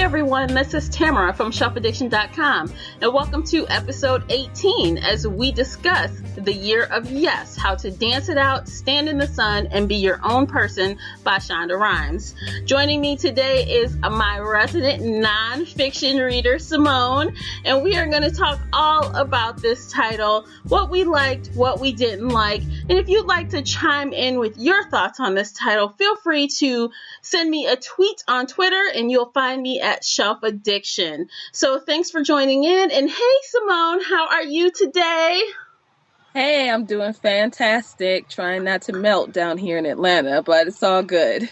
everyone, this is Tamara from shelfaddiction.com, and welcome to episode 18 as we discuss the year of yes, how to dance it out, stand in the sun, and be your own person by Shonda Rhimes. Joining me today is my resident nonfiction reader, Samone, and we are going to talk all about this title, what we liked, what we didn't like, and if you'd like to chime in with your thoughts on this title, feel free to send me a tweet on Twitter, and you'll find me at Shelf Addiction. So thanks for joining in. And hey, Samone, how are you today? Hey, I'm doing fantastic. Trying not to melt down here in Atlanta, but it's all good.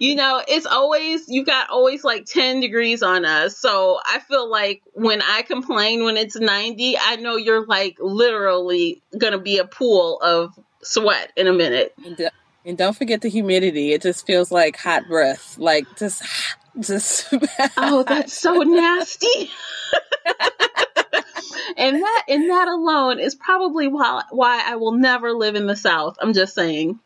It's always, you got always like 10 degrees on us. So I feel like when I complain when it's 90, I know you're like literally going to be a pool of sweat in a minute. And don't forget the humidity. It just feels like hot breath. Like just. Oh, that's so nasty. And that alone is probably why I will never live in the South. I'm just saying.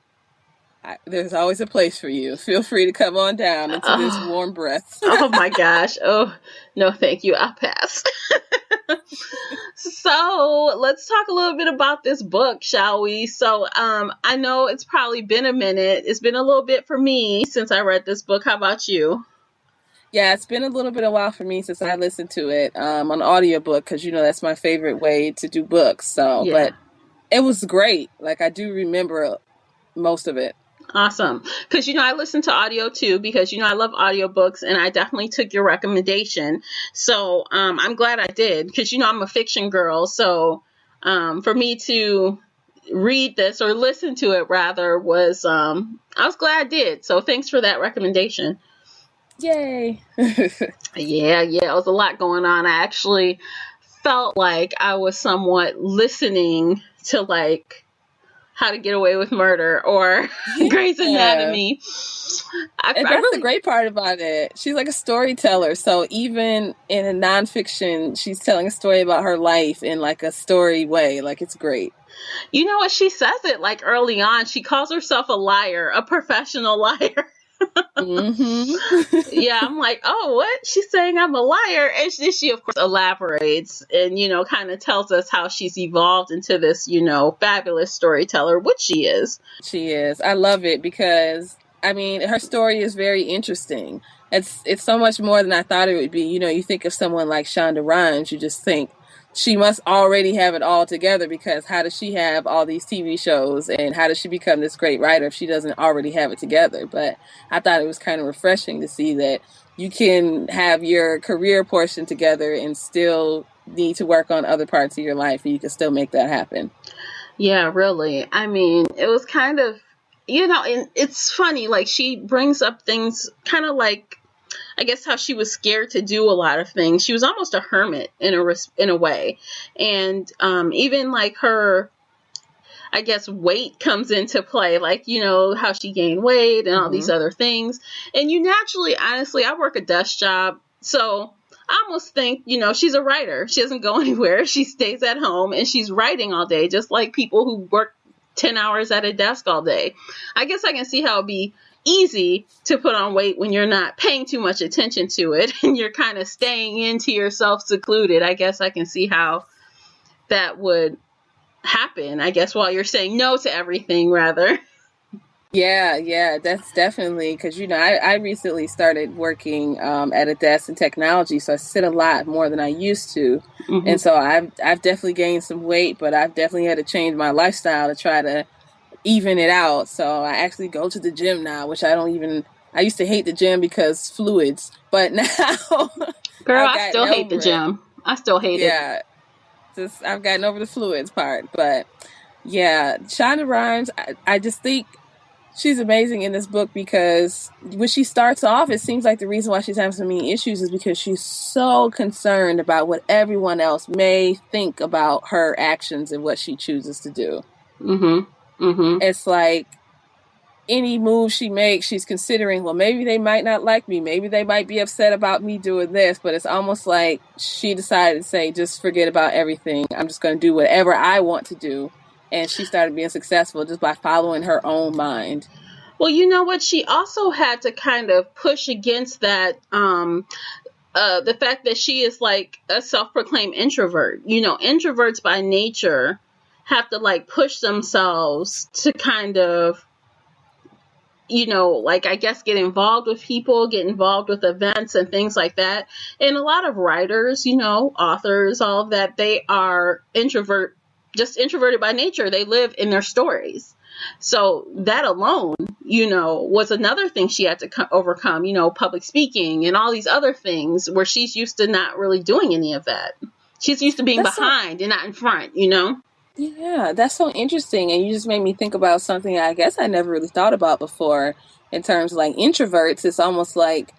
There's always a place for you. Feel free to come on down into this warm breath. Oh my gosh. Oh, no, thank you. I'll pass. So let's talk a little bit about this book, shall we? So I know it's probably been a minute. It's been a little bit for me since I read this book. How about you? Yeah, it's been a little bit a while for me since I listened to it on audiobook because, that's my favorite way to do books. So, yeah. But it was great. Like, I do remember most of it. Awesome. Because, I listen to audio too because, I love audiobooks and I definitely took your recommendation. So I'm glad I did because, I'm a fiction girl. So for me to read this or listen to it rather was I was glad I did. So thanks for that recommendation. Yay. Yeah. It was a lot going on. I actually felt like I was somewhat listening to like How to Get Away with Murder or Grey's Anatomy. That's the great part about it. She's like a storyteller. So even in a nonfiction, she's telling a story about her life in like a story way. Like it's great. You know what? She says it like early on. She calls herself a liar, a professional liar. Mm-hmm. Yeah, I'm like, oh, what? She's saying I'm a liar. And she of course, elaborates and, kind of tells us how she's evolved into this, fabulous storyteller, which she is. She is. I love it because, her story is very interesting. It's so much more than I thought it would be. You think of someone like Shonda Rhimes, you just think, she must already have it all together because how does she have all these TV shows and how does she become this great writer if she doesn't already have it together? But I thought it was kind of refreshing to see that you can have your career portion together and still need to work on other parts of your life and you can still make that happen. Yeah, really. It was kind of, and it's funny, like she brings up things kind of like, I guess how she was scared to do a lot of things. She was almost a hermit in a way. And even like her, I guess, weight comes into play, like, how she gained weight and all these other things. And you naturally, honestly, I work a desk job. So I almost think, she's a writer. She doesn't go anywhere. She stays at home and she's writing all day, just like people who work 10 hours at a desk all day. I guess I can see how it'd be easy to put on weight when you're not paying too much attention to it and you're kind of staying into yourself secluded. I guess I can see how that would happen, I guess, while you're saying no to everything rather. Yeah, that's definitely because, I recently started working at a desk in technology, so I sit a lot more than I used to. Mm-hmm. And so I've definitely gained some weight, but I've definitely had to change my lifestyle to try to even it out. So I actually go to the gym now, which I used to hate the gym because fluids, but now girl, I still hate the gym. I still hate it. Yeah. I've gotten over the fluids part, but yeah, Shonda Rhimes, I just think she's amazing in this book because when she starts off, it seems like the reason why she's having so many issues is because she's so concerned about what everyone else may think about her actions and what she chooses to do. Mm-hmm. Mm-hmm. It's like any move she makes, she's considering, well, maybe they might not like me. Maybe they might be upset about me doing this. But it's almost like she decided to say, just forget about everything. I'm just going to do whatever I want to do. And she started being successful just by following her own mind. Well, you know what? She also had to kind of push against that, the fact that she is like a self-proclaimed introvert. You know, introverts by nature have to like push themselves to kind of, you know, like I guess get involved with people, get involved with events and things like that. And a lot of writers, you know, authors, all of that, they are just introverted by nature. They live in their stories. So that alone, you know, was another thing she had to overcome, you know, public speaking and all these other things where she's used to not really doing any of that. She's used to being behind and not in front, you know? Yeah, that's so interesting. And you just made me think about something I guess I never really thought about before in terms of like introverts. It's almost like,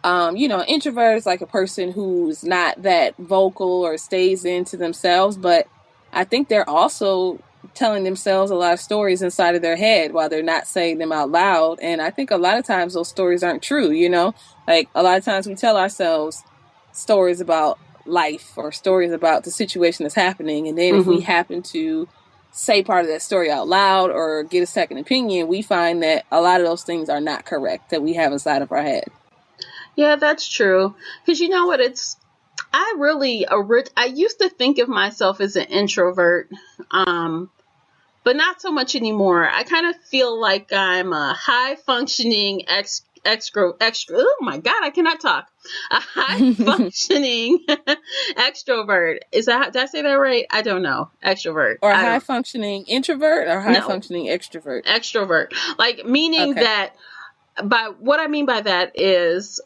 introvert is like a person who's not that vocal or stays into themselves, but I think they're also telling themselves a lot of stories inside of their head while they're not saying them out loud. And I think a lot of times those stories aren't true, you know? Like a lot of times we tell ourselves stories about life or stories about the situation that's happening, and then if we happen to say part of that story out loud or get a second opinion, we find that a lot of those things are not correct that we have inside of our head. Yeah, that's true. Because you know what, I used to think of myself as an introvert, but not so much anymore. I kind of feel like I'm a high functioning oh my God, I cannot talk. A high functioning extrovert. Did I say that right? I don't know. Extrovert. Or a high functioning introvert or high functioning extrovert? Extrovert. Like, meaning that, what I mean by that is,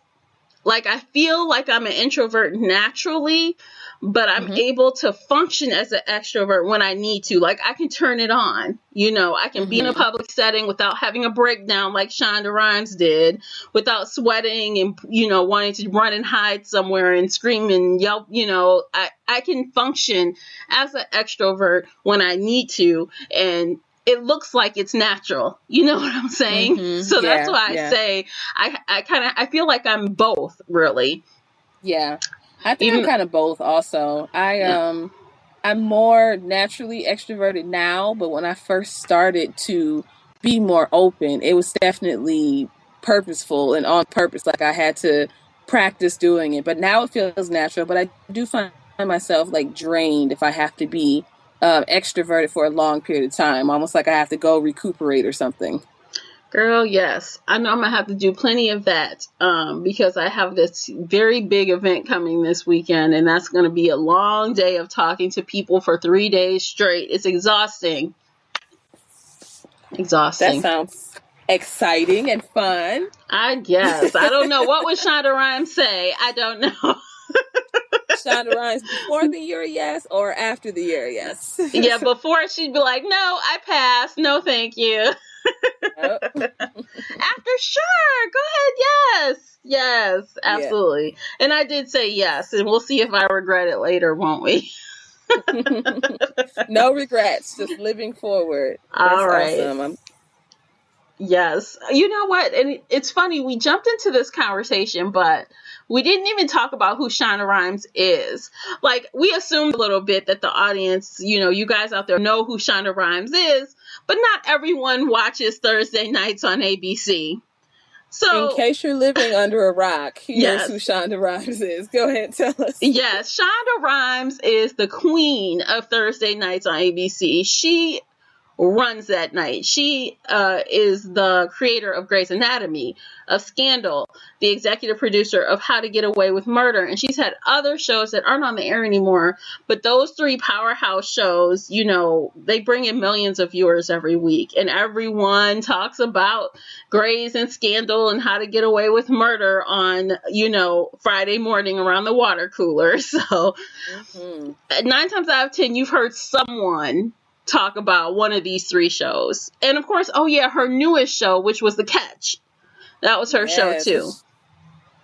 like, I feel like I'm an introvert naturally, but I'm able to function as an extrovert when I need to. Like, I can turn it on. You know, I can be in a public setting without having a breakdown like Shonda Rhimes did, without sweating and, you know, wanting to run and hide somewhere and scream and yell. You know, I can function as an extrovert when I need to, and it looks like it's natural. You know what I'm saying? So that's why I say I feel like I'm both, really. Yeah. I think I'm kind of both also. I'm more naturally extroverted now, but when I first started to be more open, it was definitely purposeful and on purpose. Like I had to practice doing it, but now it feels natural. But I do find myself like drained if I have to be extroverted for a long period of time, almost like I have to go recuperate or something. Girl, yes. I know I'm going to have to do plenty of that because I have this very big event coming this weekend, and that's going to be a long day of talking to people for 3 days straight. It's exhausting. Exhausting. That sounds exciting and fun. I guess. I don't know. What would Shonda Rhimes say? I don't know. Shonda Rhimes before the year, yes, or after the year, yes. Yeah, before she'd be like, no, I passed. No, thank you. After, sure, go ahead. Yes, absolutely. Yeah. And I did say yes, and we'll see if I regret it later, won't we? No regrets, just living forward. That's all right. Awesome. Yes. You know what? And it's funny, we jumped into this conversation, but we didn't even talk about who Shonda Rhimes is. Like, we assumed a little bit that the audience, you know, you guys out there know who Shonda Rhimes is, but not everyone watches Thursday nights on ABC. So, in case you're living under a rock, here's who Shonda Rhimes is. Go ahead, tell us. Yes, Shonda Rhimes is the queen of Thursday nights on ABC. She runs that night. She is the creator of Grey's Anatomy, of Scandal, the executive producer of How to Get Away with Murder, and she's had other shows that aren't on the air anymore, but those 3 powerhouse shows, you know, they bring in millions of viewers every week, and everyone talks about Grey's and Scandal and How to Get Away with Murder on, you know, Friday morning around the water cooler. So 9 times out of 10, you've heard someone talk about one of these 3 shows. And of course, her newest show, which was The Catch. That was her show too.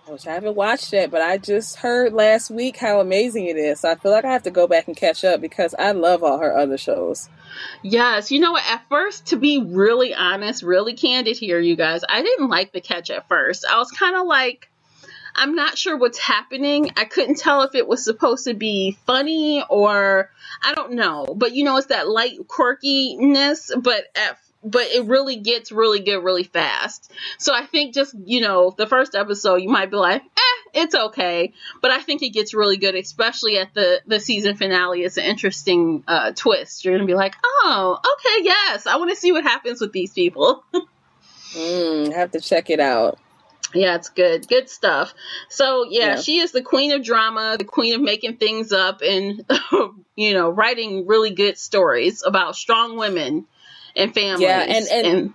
Which I haven't watched it, but I just heard last week how amazing it is. So I feel like I have to go back and catch up because I love all her other shows. Yes. You know what? At first, to be really honest, really candid here, you guys, I didn't like The Catch at first. I was kind of like, I'm not sure what's happening. I couldn't tell if it was supposed to be funny or I don't know. But, you know, it's that light quirkiness. But but it really gets really good really fast. So I think just, the first episode, you might be like, it's okay. But I think it gets really good, especially at the season finale. It's an interesting twist. You're going to be like, oh, okay, yes, I want to see what happens with these people. Have to check it out. Yeah, it's good. Good stuff. So, yeah, she is the queen of drama, the queen of making things up and, writing really good stories about strong women and families. Yeah, and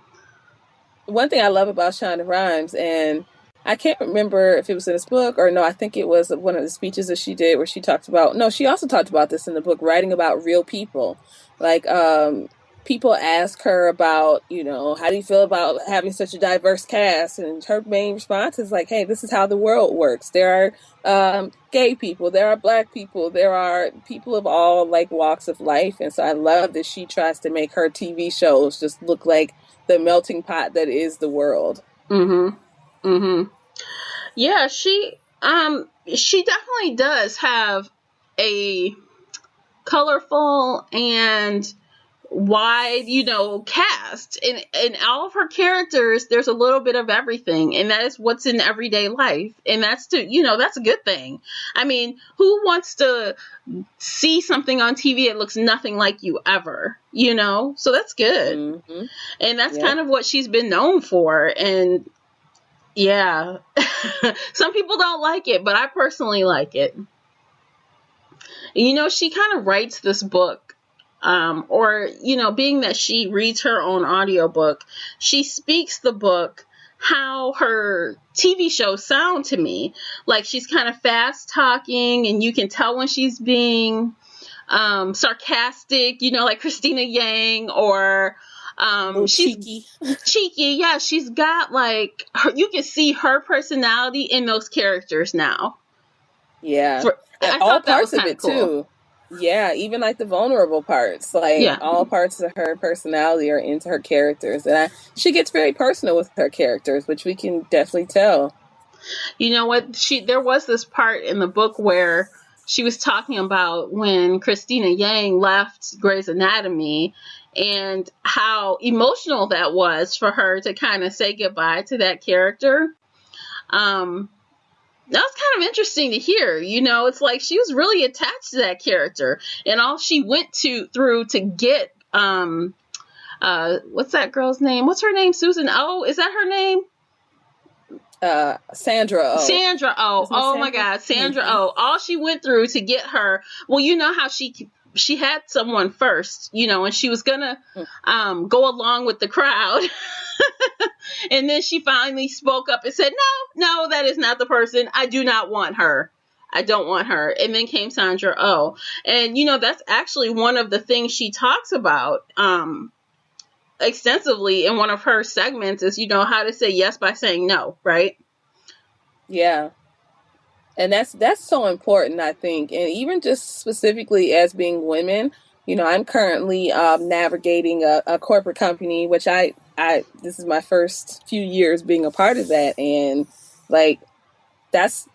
one thing I love about Shonda Rhimes, and I can't remember if it was in this book or no, I think it was one of the speeches that she did where she talked about, no, she also talked about this in the book, writing about real people. Like, people ask her about, how do you feel about having such a diverse cast? And her main response is like, hey, this is how the world works. There are gay people, there are Black people, there are people of all like walks of life. And so I love that she tries to make her TV shows just look like the melting pot that is the world. Yeah, she definitely does have a colorful and wide, cast. In all of her characters, there's a little bit of everything, and that is what's in everyday life. And that's that's a good thing. I mean, who wants to see something on TV that looks nothing like you ever, So that's good. And that's kind of what she's been known for. And yeah, some people don't like it, but I personally like it. She kind of writes this book, being that she reads her own audiobook, she speaks the book how her TV shows sound to me. Like, she's kind of fast talking, and you can tell when she's being sarcastic, like Christina Yang, or she's cheeky. Yeah, she's got like you can see her personality in those characters now. Yeah, I all parts of it cool. Too. Yeah, even like the vulnerable parts, like all parts of her personality are into her characters, and she gets very personal with her characters, which we can definitely tell. You know what? There was this part in the book where she was talking about when Christina Yang left Grey's Anatomy and how emotional that was for her to kind of say goodbye to that character. That was kind of interesting to hear. It's like she was really attached to that character, and all she went through to get what's that girl's name? What's her name? Susan O? Is that her name? Sandra O. Sandra O. Oh my God, Sandra O. All she went through to get her. Well, you know how she had someone first, and she was gonna go along with the crowd. And then she finally spoke up and said, no, that is not the person. I do not want her. I don't want her. And then came Sandra Oh. And, that's actually one of the things she talks about extensively in one of her segments is, how to say yes by saying no, right? Yeah. And that's so important, I think. And even just specifically as being women, I'm currently navigating a corporate company, which this is my first few years being a part of that. And like, that's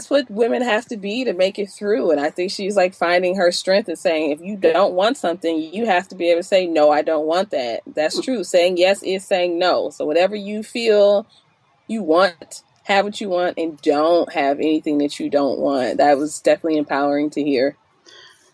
what women have to be to make it through. And I think she's like finding her strength and saying, if you don't want something, you have to be able to say, no, I don't want that. That's true. Saying yes is saying no. So whatever you feel you want, have what you want, and don't have anything that you don't want. That was definitely empowering to hear.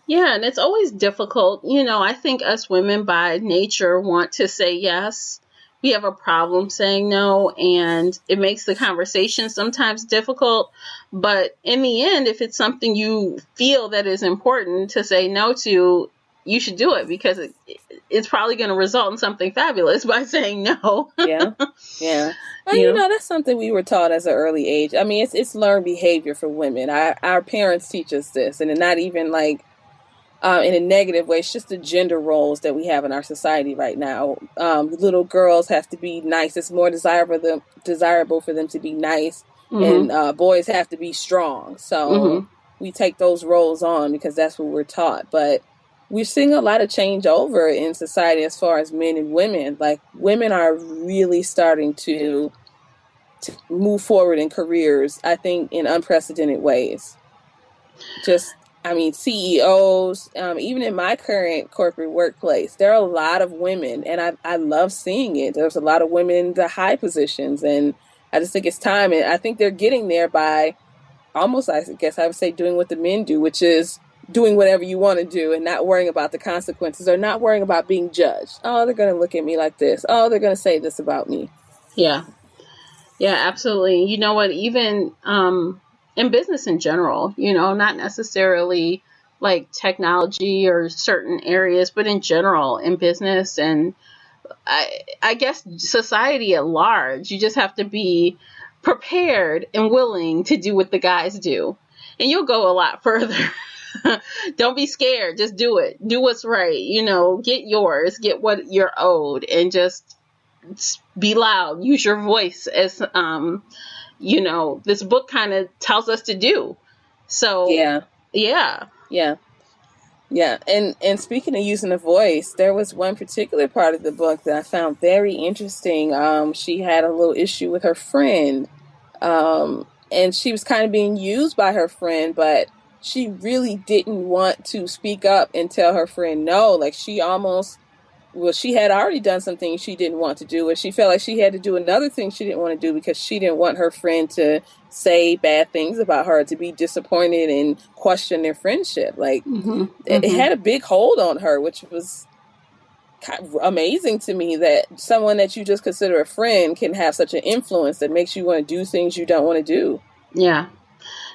Yeah, and it's always difficult. I think us women by nature want to say yes. We have a problem saying no, and it makes the conversation sometimes difficult. But in the end, if it's something you feel that is important to say no to, you should do it, because it's probably going to result in something fabulous by saying no. Yeah. And that's something we were taught as an early age. I mean, it's learned behavior for women. Our parents teach us this, and not even like in a negative way. It's just the gender roles that we have in our society right now. Little girls have to be nice. It's more desirable for them to be nice, and boys have to be strong. So we take those roles on because that's what we're taught. But we're seeing a lot of change over in society as far as men and women. Like, women are really starting to move forward in careers, I think, in unprecedented ways. Just I mean, CEOs, even in my current corporate workplace, there are a lot of women, and I love seeing it. There's a lot of women in the high positions, and I just think it's time. And I think they're getting there by almost, I guess I would say, doing what the men do, which is doing whatever you want to do and not worrying about the consequences or not worrying about being judged. Oh, they're going to look at me like this. Oh, they're going to say this about me. Yeah. Yeah, absolutely. You know what? Even in business in general, not necessarily like technology or certain areas, but in general in business and I guess society at large, you just have to be prepared and willing to do what the guys do. And you'll go a lot further. Don't be scared. Just do it. Do what's right. Get yours, get what you're owed, and just be loud. Use your voice as this book kind of tells us to do. So yeah. And speaking of using the voice, there was one particular part of the book that I found very interesting. She had a little issue with her friend, and she was kind of being used by her friend, but she really didn't want to speak up and tell her friend no. Like she had already done some things she didn't want to do, and she felt like she had to do another thing she didn't want to do because she didn't want her friend to say bad things about her, to be disappointed and question their friendship. Like it had a big hold on her, which was kind of amazing to me, that someone that you just consider a friend can have such an influence that makes you want to do things you don't want to do. Yeah.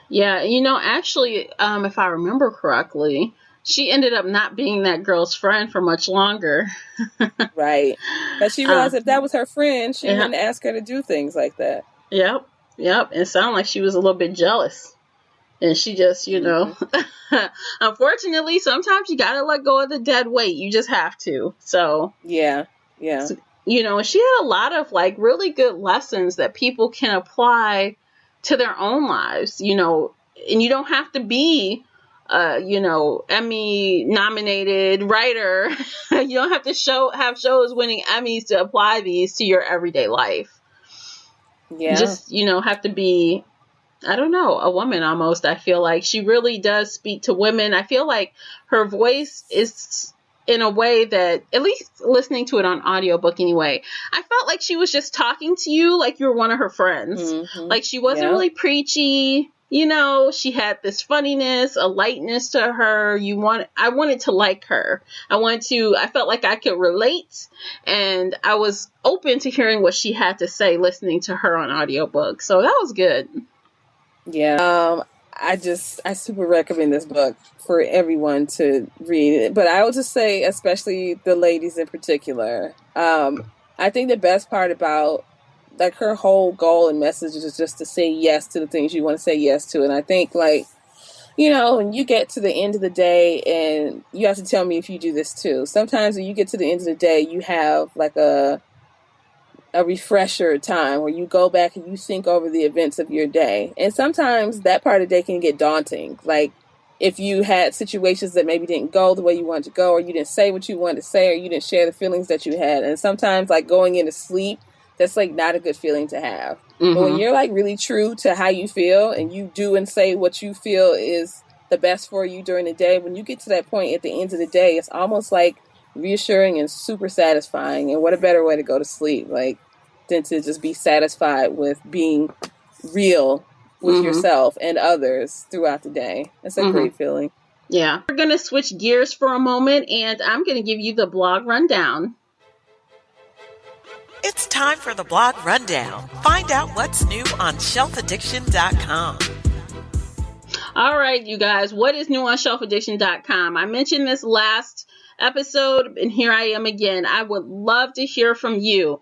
Actually, if I remember correctly, she ended up not being that girl's friend for much longer. Right. But she realized if that was her friend, she wouldn't ask her to do things like that. Yep. It sounded like she was a little bit jealous. And she just, unfortunately, sometimes you got to let go of the dead weight. You just have to. So. Yeah. So, she had a lot of like really good lessons that people can apply to their own lives, and you don't have to be Emmy nominated writer. You don't have to have shows winning Emmys to apply these to your everyday life. Yeah. You just, have to be, I don't know, a woman almost. I feel like she really does speak to women. I feel like her voice is in a way that, at least listening to it on audiobook anyway, I felt like she was just talking to you like you were one of her friends. Like she wasn't really preachy. She had this funniness, a lightness to her. I wanted to like her. I felt like I could relate, and I was open to hearing what she had to say listening to her on audiobook. So that was good. Yeah. I super recommend this book for everyone to read it. But I would just say, especially the ladies in particular, I think the best part about like her whole goal and message is just to say yes to the things you want to say yes to. And I think when you get to the end of the day, and you have to tell me if you do this too. Sometimes when you get to the end of the day, you have like a refresher time where you go back and you think over the events of your day. And sometimes that part of the day can get daunting. Like if you had situations that maybe didn't go the way you wanted to go, or you didn't say what you wanted to say, or you didn't share the feelings that you had. And sometimes like going into sleep, that's like not a good feeling to have. But when you're like really true to how you feel, and you do and say what you feel is the best for you during the day, when you get to that point at the end of the day, it's almost like reassuring and super satisfying. And what a better way to go to sleep, than to just be satisfied with being real with yourself and others throughout the day. It's a great feeling. Yeah. We're going to switch gears for a moment, and I'm going to give you the blog rundown. It's time for the blog rundown. Find out what's new on shelfaddiction.com. All right, you guys, what is new on shelfaddiction.com? I mentioned this last episode, and here I am again. I would love to hear from you.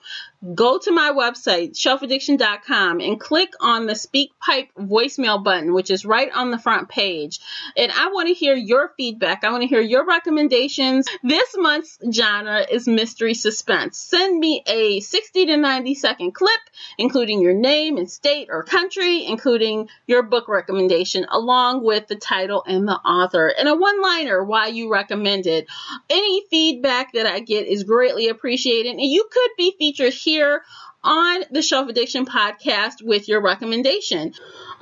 Go to my website, shelfaddiction.com, and click on the SpeakPipe voicemail button, which is right on the front page. And I want to hear your feedback. I want to hear your recommendations. This month's genre is mystery suspense. Send me a 60 to 90 second clip, including your name and state or country, including your book recommendation, along with the title and the author, and a one-liner why you recommend it. Any feedback that I get is greatly appreciated, and you could be featured here on the Shelf Addiction podcast with your recommendation.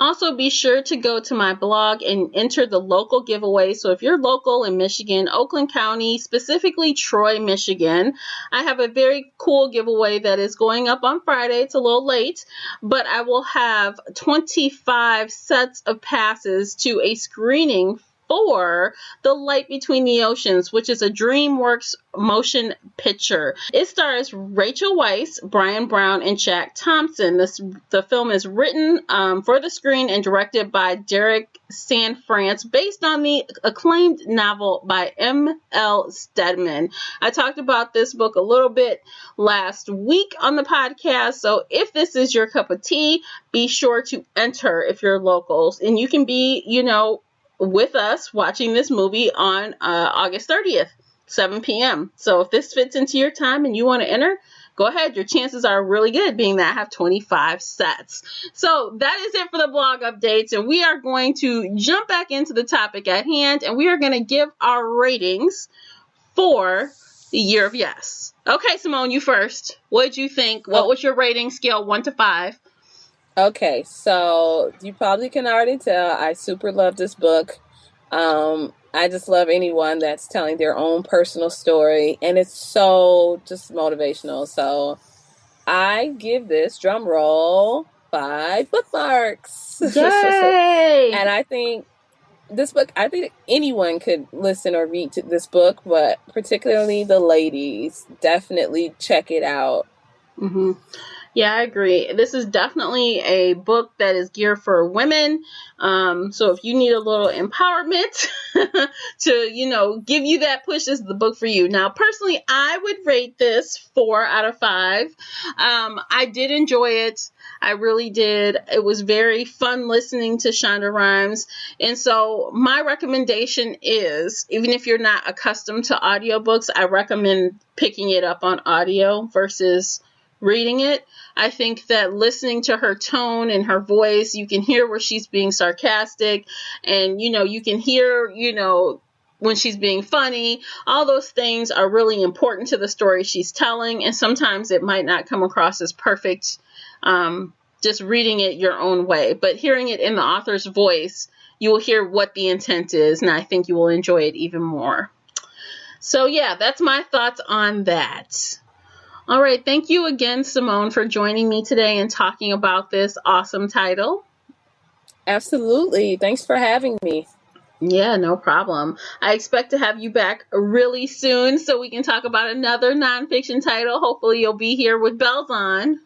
Also, be sure to go to my blog and enter the local giveaway. So if you're local in Michigan, Oakland County, specifically Troy, Michigan, I have a very cool giveaway that is going up on Friday. It's a little late, but I will have 25 sets of passes to a screening for The Light Between the Oceans, which is a DreamWorks motion picture. It stars Rachel Weisz, Brian Brown, and Jack Thompson. The film is written for the screen and directed by Derek Sanfrance, based on the acclaimed novel by M.L. Stedman. I talked about this book a little bit last week on the podcast, so if this is your cup of tea, be sure to enter if you're locals, and you can be, with us watching this movie on August 30th, 7 p.m. So if this fits into your time and you want to enter, go ahead. Your chances are really good, being that I have 25 sets. So that is it for the blog updates, and we are going to jump back into the topic at hand, and we are going to give our ratings for the Year of Yes. Okay, Samone, you first. What did you think? What was your rating scale 1 to 5? Okay, so you probably can already tell I super love this book. I just love anyone that's telling their own personal story, and it's so just motivational. So I give this, drum roll, 5 bookmarks. Yay! And I think this book, I think anyone could listen or read to this book, but particularly the ladies, definitely check it out. Mm-hmm. Yeah, I agree. This is definitely a book that is geared for women. So if you need a little empowerment to, give you that push, this is the book for you. Now, personally, I would rate this 4 out of 5. I did enjoy it. I really did. It was very fun listening to Shonda Rhimes. And so my recommendation is, even if you're not accustomed to audiobooks, I recommend picking it up on audio versus reading it. I think that listening to her tone and her voice, you can hear where she's being sarcastic, and you can hear when she's being funny. All those things are really important to the story she's telling, and sometimes it might not come across as perfect just reading it your own way, but hearing it in the author's voice, you will hear what the intent is, and I think you will enjoy it even more. So yeah, that's my thoughts on that. All right, thank you again, Samone, for joining me today and talking about this awesome title. Absolutely. Thanks for having me. Yeah, no problem. I expect to have you back really soon so we can talk about another nonfiction title. Hopefully you'll be here with bells on.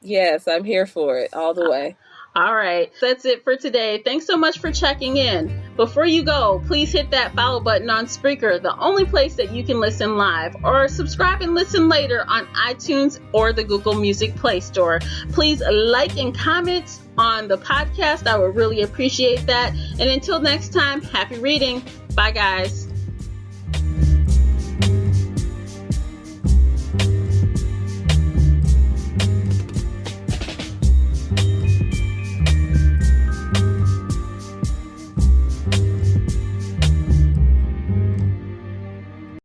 Yes, I'm here for it all the way. All right, that's it for today. Thanks so much for checking in. Before you go, please hit that follow button on Spreaker, the only place that you can listen live, or subscribe and listen later on iTunes or the Google Music Play Store. Please like and comment on the podcast. I would really appreciate that. And until next time, happy reading. Bye, guys.